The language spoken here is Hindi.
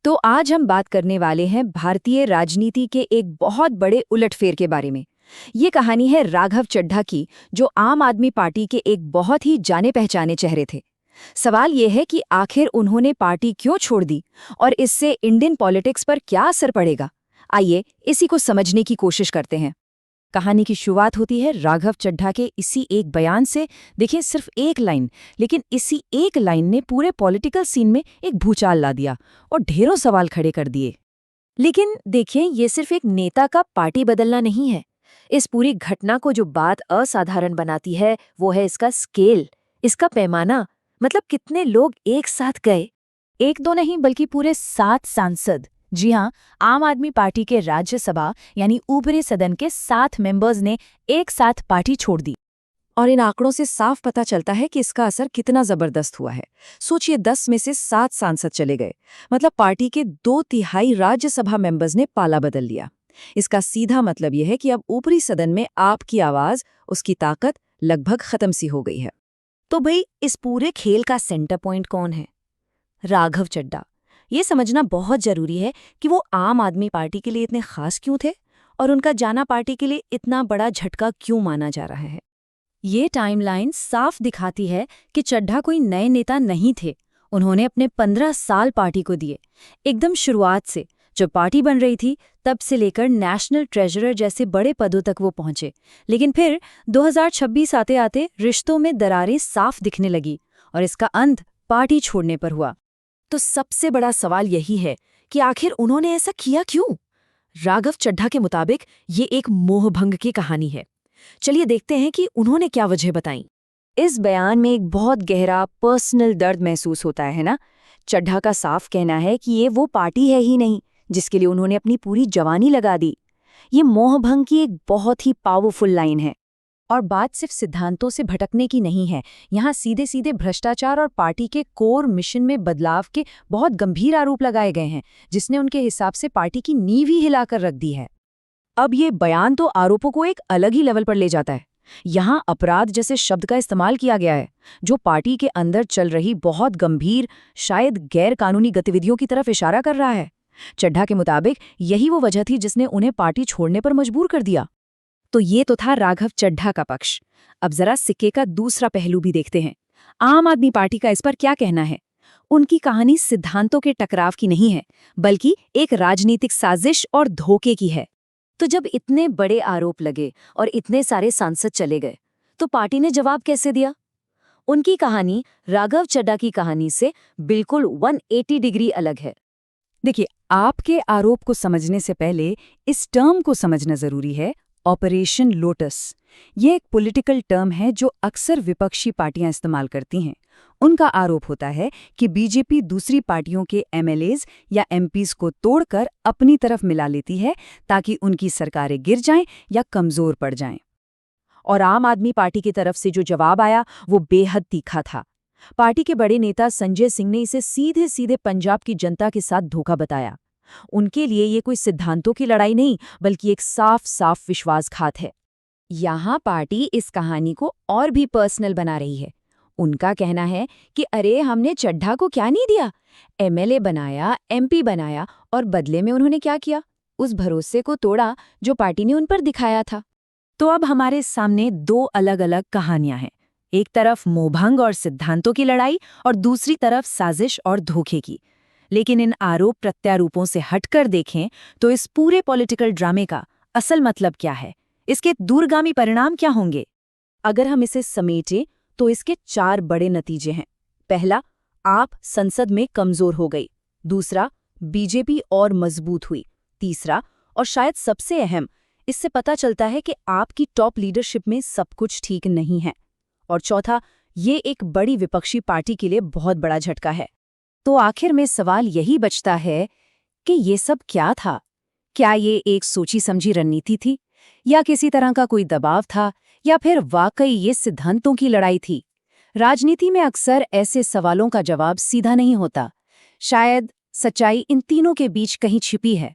तो आज हम बात करने वाले हैं भारतीय राजनीति के एक बहुत बड़े उलटफेर के बारे में। ये कहानी है राघव चड्ढा की, जो आम आदमी पार्टी के एक बहुत ही जाने पहचाने चेहरे थे। सवाल ये है कि आखिर उन्होंने पार्टी क्यों छोड़ दी और इससे इंडियन पॉलिटिक्स पर क्या असर पड़ेगा। आइए इसी को समझने की कोशिश करते हैं। कहानी की शुरुआत होती है राघव चड्ढा के इसी एक बयान से। देखिए, सिर्फ एक लाइन, लेकिन इसी एक लाइन ने पूरे पॉलिटिकल सीन में एक भूचाल ला दिया और ढेरों सवाल खड़े कर दिए। लेकिन देखिए, ये सिर्फ एक नेता का पार्टी बदलना नहीं है। इस पूरी घटना को जो बात असाधारण बनाती है वो है इसका स्केल, इसका पैमाना। मतलब कितने लोग एक साथ गए। एक दो नहीं, बल्कि पूरे 7 सांसद। जी हाँ, आम आदमी पार्टी के राज्यसभा यानी ऊपरी सदन के 7 मेंबर्स ने एक साथ पार्टी छोड़ दी। और इन आंकड़ों से साफ पता चलता है कि इसका असर कितना जबरदस्त हुआ है। सोचिए, 10 में से 7 सांसद चले गए, मतलब पार्टी के 2/3 राज्यसभा मेंबर्स ने पाला बदल लिया। इसका सीधा मतलब यह है कि अब ऊपरी सदन में आपकी आवाज, उसकी ताकत लगभग खत्म सी हो गई है। तो भाई, इस पूरे खेल का सेंटर पॉइंट कौन है? राघव चड्ढा। ये समझना बहुत जरूरी है कि वो आम आदमी पार्टी के लिए इतने खास क्यों थे और उनका जाना पार्टी के लिए इतना बड़ा झटका क्यों माना जा रहा है। ये टाइमलाइन साफ दिखाती है कि चड्ढा कोई नए नेता नहीं थे। उन्होंने अपने 15 साल पार्टी को दिए, एकदम शुरुआत से। जब पार्टी बन रही थी तब से लेकर नेशनल ट्रेजरर जैसे बड़े पदों तक वो पहुंचे। लेकिन फिर 2026 आते आते रिश्तों में दरारें साफ दिखने लगी और इसका अंत पार्टी छोड़ने पर हुआ। तो सबसे बड़ा सवाल यही है कि आखिर उन्होंने ऐसा किया क्यों? राघव चड्ढा के मुताबिक ये एक मोहभंग की कहानी है। चलिए देखते हैं कि उन्होंने क्या वजह बताई। इस बयान में एक बहुत गहरा पर्सनल दर्द महसूस होता है ना। चड्ढा का साफ कहना है कि ये वो पार्टी है ही नहीं जिसके लिए उन्होंने अपनी पूरी जवानी लगा दी। ये मोहभंग की एक बहुत ही पावरफुल लाइन है। और बात सिर्फ सिद्धांतों से भटकने की नहीं है। यहाँ सीधे सीधे भ्रष्टाचार और पार्टी के कोर मिशन में बदलाव के बहुत गंभीर आरोप लगाए गए हैं, जिसने उनके हिसाब से पार्टी की नींव ही हिलाकर रख दी है। अब ये बयान तो आरोपों को एक अलग ही लेवल पर ले जाता है। यहाँ अपराध जैसे शब्द का इस्तेमाल किया गया है, जो पार्टी के अंदर चल रही बहुत गंभीर, शायद गैर कानूनी गतिविधियों की तरफ इशारा कर रहा है। चड्ढा के मुताबिक यही वो वजह थी जिसने उन्हें पार्टी छोड़ने पर मजबूर कर दिया। तो ये तो था राघव चड्ढा का पक्ष। अब जरा सिक्के का दूसरा पहलू भी देखते हैं। आम आदमी पार्टी का इस पर क्या कहना है? उनकी कहानी सिद्धांतों के टकराव की नहीं है, बल्कि एक राजनीतिक साजिश और धोखे की है। तो जब इतने बड़े आरोप लगे और इतने सारे सांसद चले गए, तो पार्टी ने जवाब कैसे दिया? उनकी कहानी राघव चड्ढा की कहानी से बिल्कुल 180 डिग्री अलग है। देखिए, आपके आरोप को समझने से पहले इस टर्म को समझना जरूरी है। ऑपरेशन लोटस, ये एक पॉलिटिकल टर्म है जो अक्सर विपक्षी पार्टियां इस्तेमाल करती हैं। उनका आरोप होता है कि बीजेपी दूसरी पार्टियों के एमएलएज या एमपीज को तोड़कर अपनी तरफ मिला लेती है, ताकि उनकी सरकारें गिर जाएं या कमजोर पड़ जाएं। और आम आदमी पार्टी की तरफ से जो जवाब आया वो बेहद तीखा था। पार्टी के बड़े नेता संजय सिंह ने इसे सीधे सीधे पंजाब की जनता के साथ धोखा बताया। उनके लिए ये कोई सिद्धांतों की लड़ाई नहीं, बल्कि एक साफ साफ विश्वासघात है। यहाँ पार्टी इस कहानी को और भी पर्सनल बना रही है। उनका कहना है कि अरे, हमने चड्ढा को क्या नहीं दिया, एमएलए बनाया, एमपी बनाया, और बदले में उन्होंने क्या किया? उस भरोसे को तोड़ा जो पार्टी ने उन पर दिखाया था। तो अब हमारे सामने 2 अलग अलग कहानियां हैं। एक तरफ मोहभंग और सिद्धांतों की लड़ाई और दूसरी तरफ साजिश और धोखे की। लेकिन इन आरोप प्रत्यारोपों से हटकर देखें तो इस पूरे पॉलिटिकल ड्रामे का असल मतलब क्या है? इसके दूरगामी परिणाम क्या होंगे? अगर हम इसे समेटें तो इसके 4 बड़े नतीजे हैं। पहला, आप संसद में कमजोर हो गई। दूसरा, बीजेपी और मजबूत हुई। तीसरा, और शायद सबसे अहम, इससे पता चलता है कि आपकी टॉप लीडरशिप में सब कुछ ठीक नहीं है। और चौथा, ये एक बड़ी विपक्षी पार्टी के लिए बहुत बड़ा झटका है। तो आखिर में सवाल यही बचता है कि ये सब क्या था? क्या ये एक सोची समझी रणनीति थी, या किसी तरह का कोई दबाव था, या फिर वाकई ये सिद्धांतों की लड़ाई थी? राजनीति में अक्सर ऐसे सवालों का जवाब सीधा नहीं होता। शायद सच्चाई इन तीनों के बीच कहीं छिपी है।